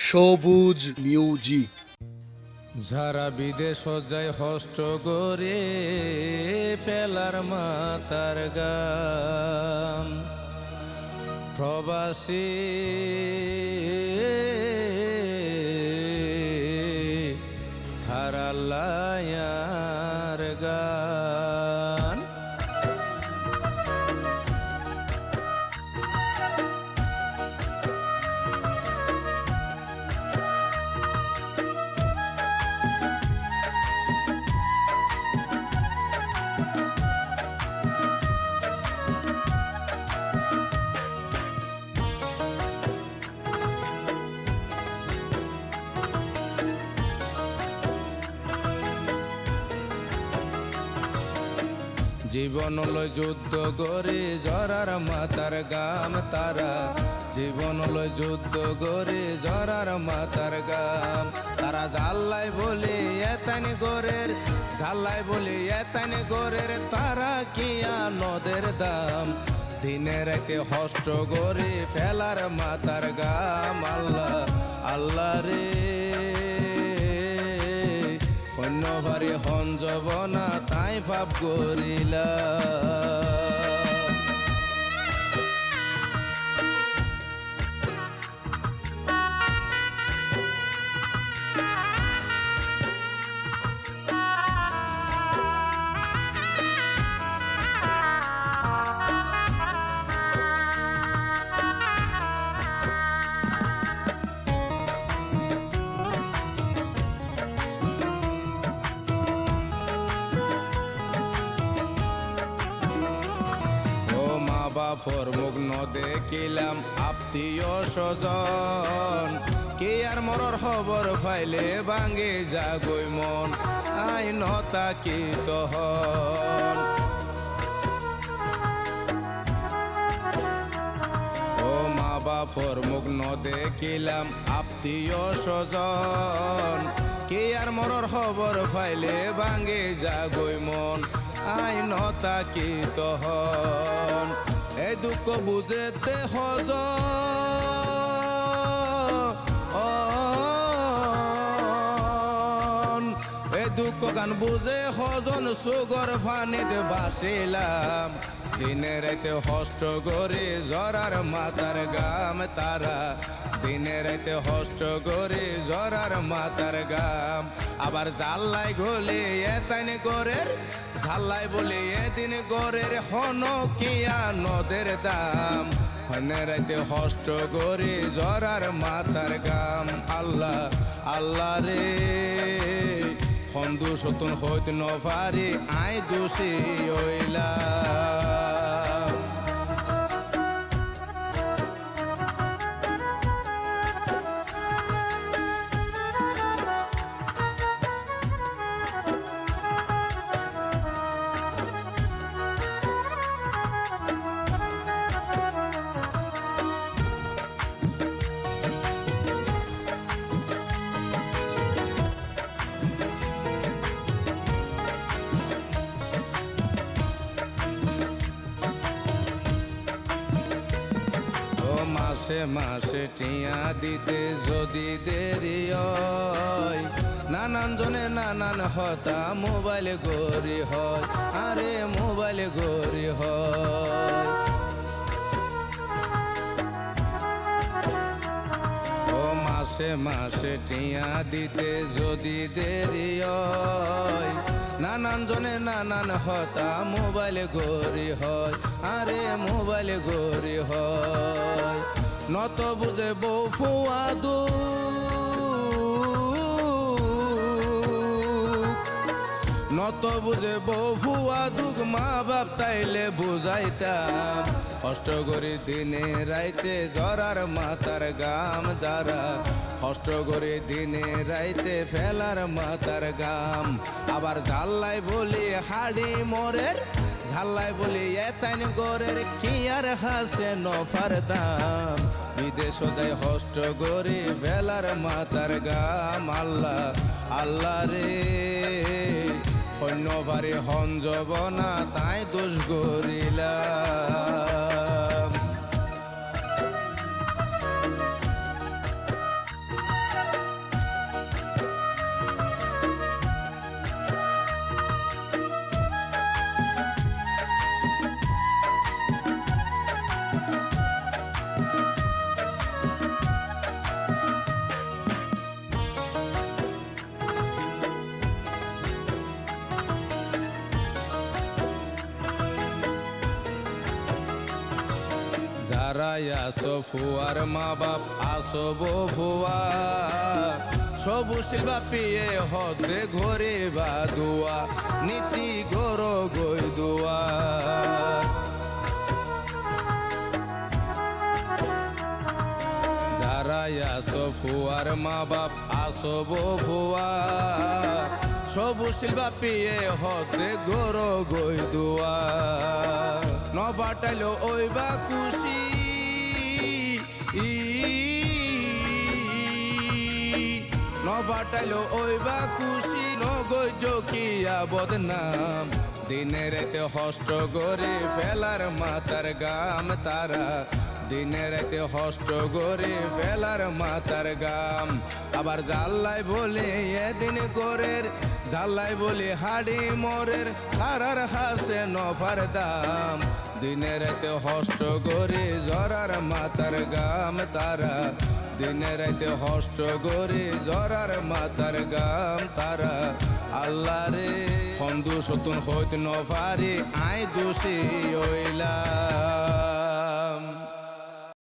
সবুজ মিউজিক। যারা বিদেশ যায় হষ্ট করে ফেলার মাতার গাম, প্রবাসী থারালায়ার গান। জীবন লয় যুদ্ধ করে জরার মাতার গাম তারা, জীবন লয় যুদ্ধ করে জরার মাতার গাম তারা। জাল্লাই বলে এতানি গোরের, জাল্লাই বলে এতানি গোরের, তারা কিয়া নদের দাম। দিনে রাতে হষ্ট করে ফেলার মাতার গাম। আল্লাহ আল্লাহ রে অন্য ভারে হঞ্জব না তাই ভাব করিলা। বাপর মুখ ন দেখিলাম আত্মীয় স্বজন, কে আর মরর খবর ফাইলে ভাঙে জাগই মন, আই নতা কি তহন। ও মা বাপর মুখ ন দেখিলাম আত্মীয় স্বজন, কে আর মরর খবর ফাইলে ভাঙে জাগই মন, আই নতা কি তহন। এই দুঃখ বুঝে দেহ এই দুঃখ গান বুঝে হজন সুগর ফানিতে বাসিলাম। দিনে রাতে হষ্ট করে জরার মাতার গাম তারা, দিনে রাতে হষ্ট করে জরার মাতার গাম। আবার জাল্লাই গলে এতাইন গোরের, ঝাল্লাই বলে এদিন গোরের হন কিয়া নদের দাম। হনে রাতে হষ্ট করে জরার মাতার গাম। আল্লাহ আল্লাহ রে হন্দু সতুন হইত নভারি আই দোষী হইলাম। মাসে মাসে টিয়া দিতে যদি দেরি হয়, নানান জনে নানান হতা মোবাইল গরি হয়, আরে মোবাইল গরি হয়। ও মাসে মাসে টিয়া দিতে যদি দেরি হয়, নানান জনে নানান হতা মোবাইল গরি হয়, আরে মোবাইল গরি হয়। নত বুঝে বউ ফুয়াদু, নত বুঝে বউ ফুয়াদুক, মা বাপ তাইলে বুঝাইতাম। কষ্ট করি দিনে রাইতে জরার মাতার গাম যারা, কষ্ট করে দিনে রাইতে ফেলার মাতার গাম। আবার জাল্লাই বলি হাড়ি মরের, ঝাল্লাই বলি এতাইন গোরের, কি আর হাসে নফার দাম। বিদেশ যায় হষ্ট করে ফেলার মাতার গাম। আল্লাহ আল্লাহ রে অন্য ভারে হঞ্জব না তাই দোষ গরিলাম। যারা আসো ফুয়ার মা বাপ আসো বফুয়া সবুশিল বাপিয়ে হদ্রে ঘরে বা দুয়া নীতি গর গই দুয়া যারা আসো ফুয়ার মা বাপ আসো বফুয়া সবুশিল বাপিয়ে হদ্রে গর গই দুয়া নবাটাইলো ওই বা খুশি নবাটাইলো ওই বা খুশি নগৈজ কিয়া বদনাম দিনে রাতে হষ্ট করে ফেলার মাতার গাম তারা দিনে রাতে হষ্ট করে ফেলার মাতার গাম আবার জাল্লাই বলে এদিন করের জাল্লাই বলে হাড়ি মরের তারার হাসে নফার দাম দিনে রাতে হষ্ট করে জরার মাতার গাম তারা দিনে রাতে হষ্ট করে জরার মাতার গাম তারা আল্লাহ রে হন্দু সতুন হইতে নফারি আই দোষী হইলা